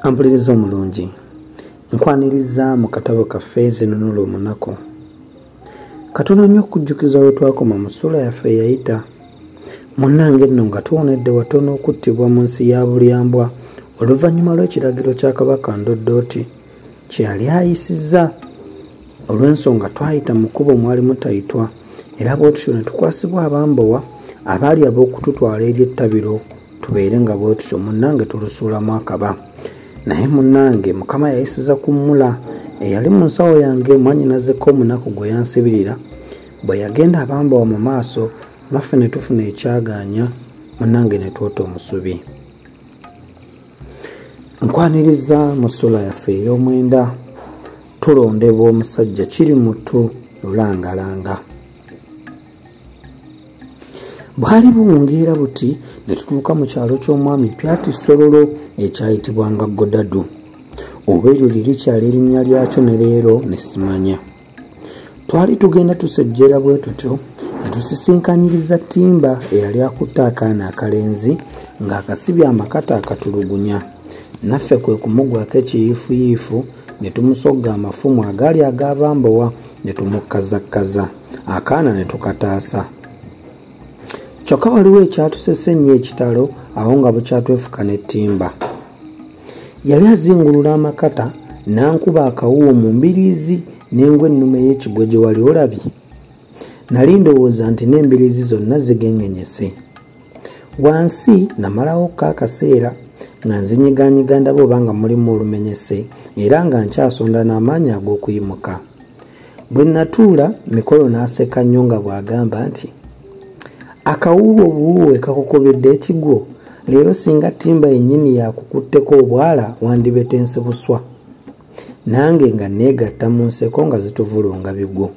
Ampuliriza omulungi, nkwaniriza mu katabo kaffe Zinunula Omunaku. Katono nnyo okujjukiza we twakoma mu ssula yaffe eyayita. Munnange nno nga tuwonedde watono okuttibwa mu nsi ya Bulyambwa oluvannyuma lw'ekiragiro kya Kabaka Ndoddooti kye yali ayisizza olw'ensonga twayita mu kkubo mwali mutayitwa, era bw'otutyo ne tukwasibwa abambowa abaali ab'okututwala eri ettabiro tubeere nga bw'otutyo munnange tulusuulamu akaba. Naye munnange Mukama yayisiza kummula eyali mu nsawo yange mwannyinazeeko omunaku gwe yansibirira. Bwe yagenda abambowa mu maaso naffe ne tufuna ekyagaanya munnange ne twota omusubi. Nkwaniriza mu ssula yaffe ey'omwenda tulondebwa omusajja kiri mutu lulangalanga. Bwali buwungeera buti ne tutuuka mu kyalo ky'omwami Pyati Sololo ekyayitibwanga Godadu. Oba eryo lirikyali erinnya lyakyo ne leero ne simanya. Twali tugenda tusejjera bwe tutyo ne tusisinkanyiriza Ttimba eyali akutte akaana akalenzi ng'akasibye amakata akatulugunya. Naffe kwe kumugwako ekiyiifuyiifu ne tumusogga amafumu agaali ag'abambowa ne tumukazakkaza, akaana ne tukataasa. Kyokka waliwo ekyatusese nnyo ekitalo awo nga bukyatwefuka ne Ttimba. Yali azingulula amakata n'ankuba akawuwo mu mbiriizi n'engwa ennume y'ekigwo gye wali olabye. Nali ndowooza nti n'embiriizi zonna zigengenyese. Wansi namalawokko akaseera nga nzinyiganyiga ndaba oba nga mulimu olumenyese era nga nkyasonda n'amaanyi ag'okuyimuka. Bwe natuula Mikolo n'aseka nnyo nga bw'agamba nti, akawuwo obuwuwe kakukubidde ekigwo, leero singa Ttimba yennyini yakukutteko obwala wandibetense buswa. Nange nga neegatta mu nseko nga zituvulunga bigwo.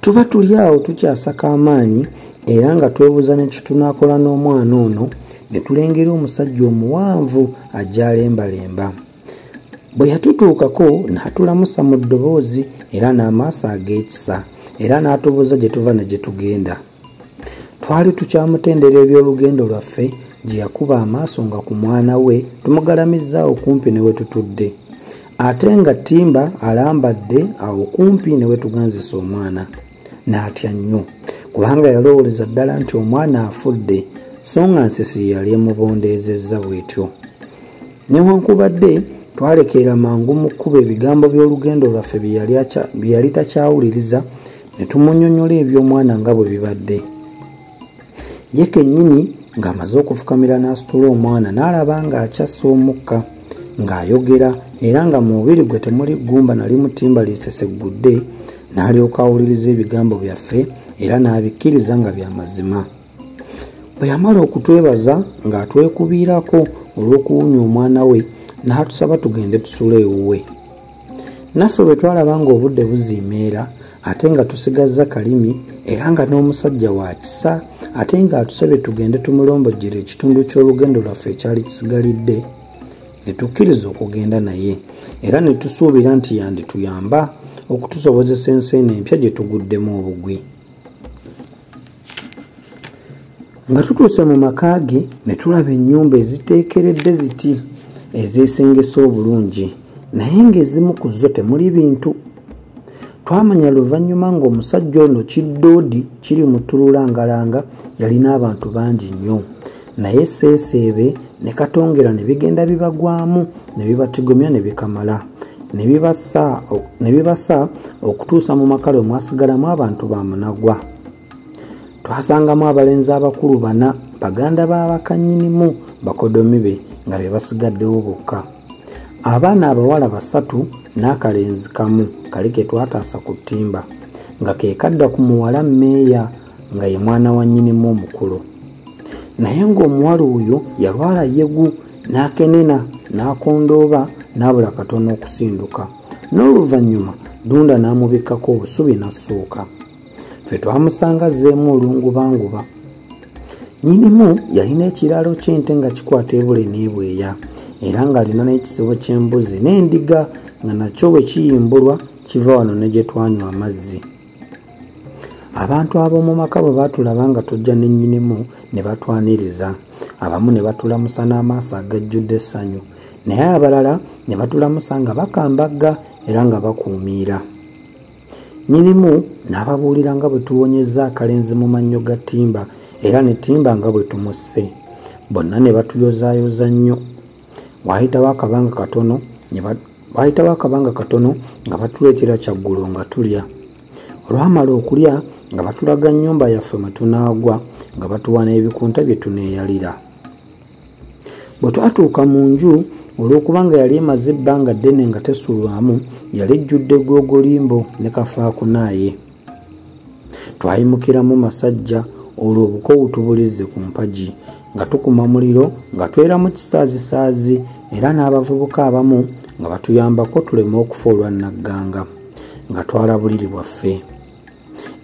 Tuba tuli awo tukyasaka amaanyi era nga twebuuza ne kitunaakola n'omwana ono ne tulengera omusajja omuwanvu ajja alembalemba. Bwe yatutuukako n'atulamusa mu ddoboozi era n'amaaso ag'ekisa era n'atubuuza gye tuva ne gye tugenda. Twali tukyamutendera eby'olugendo lwaffe gye yakuba amaaso nga ku mwana we tumugalamizza okumpi ne we tutudde, ate nga Ttimba alambadde awo kumpi ne we tuganzisa omwana. N'atya nnyo kubanga yalowooleza ddala nti omwana afudde so nga nsisi yali emubondeezezza bw'etyo. Newankubadde twalekeera mangu mu kkubo ebigambo by'olugendo lwaffe bye yali takyawuliriza ne tumunnyonnyola eby'omwana nga bwe bibadde. Ye kennyini ng'amaze okufukamira n'asitula omwana n'alaba ng'akyassa omukka ng'ayogera era nga mu mubiri gwe temuli ggumba nali mu Ttimba liiseseggudde, n'alyoka awuliriza ebigambo byaffe era n'abikkiriza nga bya mazima. Bwe yamala okutwebaza ng'atwekubiirako olw'okuwunya omwana we n'atusaba tugende tusule ewuwe. Naffe bwe twalaba ng'obudde buziimeera ate nga tusigazza kalimi era nga n'omusajja wa kisa ate ng'atusabye tugende tumulombojjera ekitundu ky'olugendo lwaffe ekyali kisigalidde, ne tukkiriza okugenda naye era ne tusuubira nti yandituyamba okutusobozesa ensi eno empya gye tuguddemu obugwi. Nga tutuuse mu maka ge ne tulaba ennyumba eziteekeredde ziti ezeesengesa obulungi naye ng'ezimu ku zo temuli bintu. Twamanya luvannyuma ng'omusajja ono Kiddoodi kiri mu Tululangalanga yalina abantu bangi nnyo, naye Seeseebe ne Katongera ne bigenda bibagwamu ne bibatigomya ne bikamala ne bibasa okutuusa mu makalo mwasigalamu abantu ba Munagwa. Twasangamu abalenzi abakulu 4 baganda b'abakannyinimu bakodomi be nga be basigaddewo bokka, abaana abawala 3 n'akalenzi kamu kali ke twataasa ku Ttimba nga ke kadda ku muwala Mmeeya nga ye mwana wa nnyinimu omukulu. Naye ng'omuwala oyo yalwala yegu n'akenena n'akondooba n'abula katono okusinduka, n'oluvannyuma Dunda n'amubikkako obusubi n'assuuka. Ffe twamusanga azzeemu olungubanguba. Nnyinimu yalina ekiraalo ky'ente nga kikwata ebule n'ebweya era ng'alina n'ekisibo ky'embuzi n'endiga nga nakyo bwe kiyimbulwa kiva wano ne gye twanywa amazzi. Abantu ab'omu maka bwe baatulaba nga tujja ne nnyinimu ne batwaniriza abamu ne batulamusa n'amaaso agajjudde essanyu, naye abalala ne batulamusa nga bakambagga era nga bakuumiira. Nyinimu n'ababuulira nga bwe tuwonyezza akalenzi mu mannyo ga Ttimba era ne Ttimba nga bwe tumusse. Bonna ne batuyozaayoza nnyo. Waayitawo akabanga katono nga batuleetera kyaggulo nga tulya. Olwamala okulya nga batulaga nnyumba yaffe mwe tunaagwa nga batuwa n'ebikunta bye tuneeyalira. Bwe twatuuka mu nju, olw'okuba nga yali emaze ebbanga ddene nga tesulwamu, yali ejjudde ggogolimbo ne kafaakunaaye. Twayimukiramu masajja olwo obukowu tubulizze ku mpagi nga tukuma muliro nga tweramu kisaazisaazi era n'abavubuka abamu nga batuyambako tuleme okufa olwannagganga nga twala buliri bwaffe.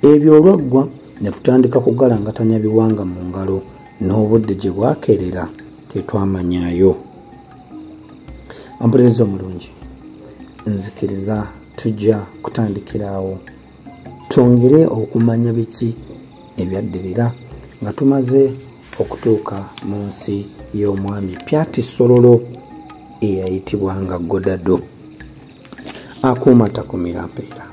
Ebyo olwaggwa ne tutandika kugalangatanya biwanga mu ngalo, n'obudde gye bwakeerera tetwamanyaayo. Omuperereza omulungi, nzikiriza tujja kutandikiraawo twongere okumanya biki ebyaddirira nga tumaze okutuuka mu nsi y'omwami Pyatisololo eyayitibwanga Godado. Akuuma takumira mpeera.